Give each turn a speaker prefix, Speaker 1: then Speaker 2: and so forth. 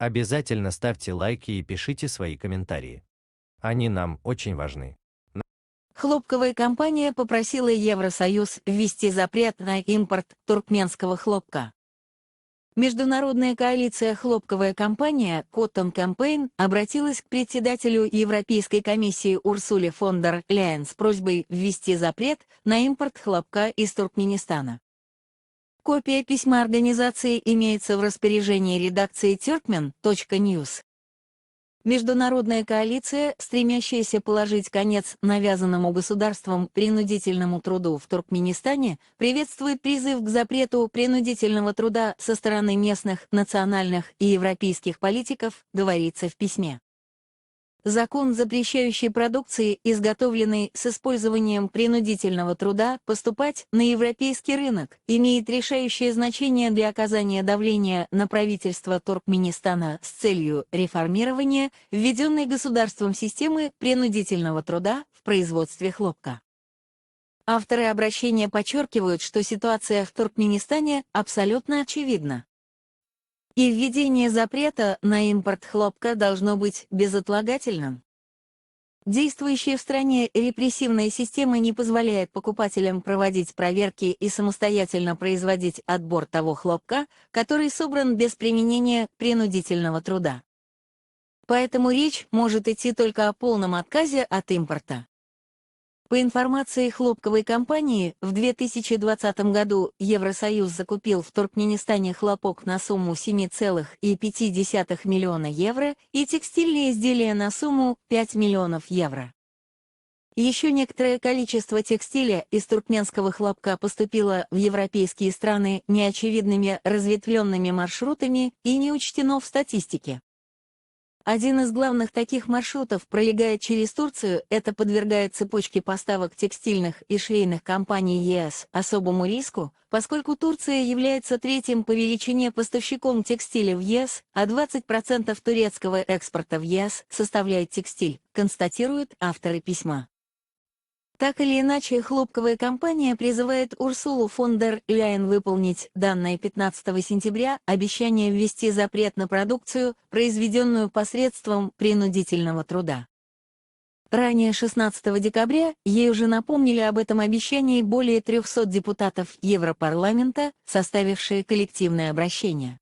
Speaker 1: Обязательно ставьте лайки и пишите свои комментарии. Они нам очень важны.
Speaker 2: Хлопковая компания попросила Евросоюз ввести запрет на импорт туркменского хлопка. Международная коалиция «Хлопковая компания» Cotton Campaign обратилась к председателю Европейской комиссии Урсуле фон дер Ляйен с просьбой ввести запрет на импорт хлопка из Туркменистана. Копия письма организации имеется в распоряжении редакции Turkmen.news. Международная коалиция, стремящаяся положить конец навязанному государством принудительному труду в Туркменистане, приветствует призыв к запрету принудительного труда со стороны местных, национальных и европейских политиков, говорится в письме. Закон, запрещающий продукции, изготовленной с использованием принудительного труда, поступать на европейский рынок, имеет решающее значение для оказания давления на правительство Туркменистана с целью реформирования введенной государством системы принудительного труда в производстве хлопка. Авторы обращения подчеркивают, что ситуация в Туркменистане абсолютно очевидна. И введение запрета на импорт хлопка должно быть безотлагательным. Действующая в стране репрессивная система не позволяет покупателям проводить проверки и самостоятельно производить отбор того хлопка, который собран без применения принудительного труда. Поэтому речь может идти только о полном отказе от импорта. По информации хлопковой компании, в 2020 году Евросоюз закупил в Туркменистане хлопок на сумму 7,5 миллиона евро и текстильные изделия на сумму 5 миллионов евро. Еще некоторое количество текстиля из туркменского хлопка поступило в европейские страны неочевидными разветвленными маршрутами и не учтено в статистике. Один из главных таких маршрутов пролегает через Турцию, это подвергает цепочке поставок текстильных и швейных компаний ЕС особому риску, поскольку Турция является третьим по величине поставщиком текстиля в ЕС, а 20% турецкого экспорта в ЕС составляет текстиль, констатируют авторы письма. Так или иначе, хлопковая компания призывает Урсулу фон дер Ляйен выполнить данное 15 сентября обещание ввести запрет на продукцию, произведенную посредством принудительного труда. Ранее 16 декабря ей уже напомнили об этом обещании более 300 депутатов Европарламента, составившие коллективное обращение.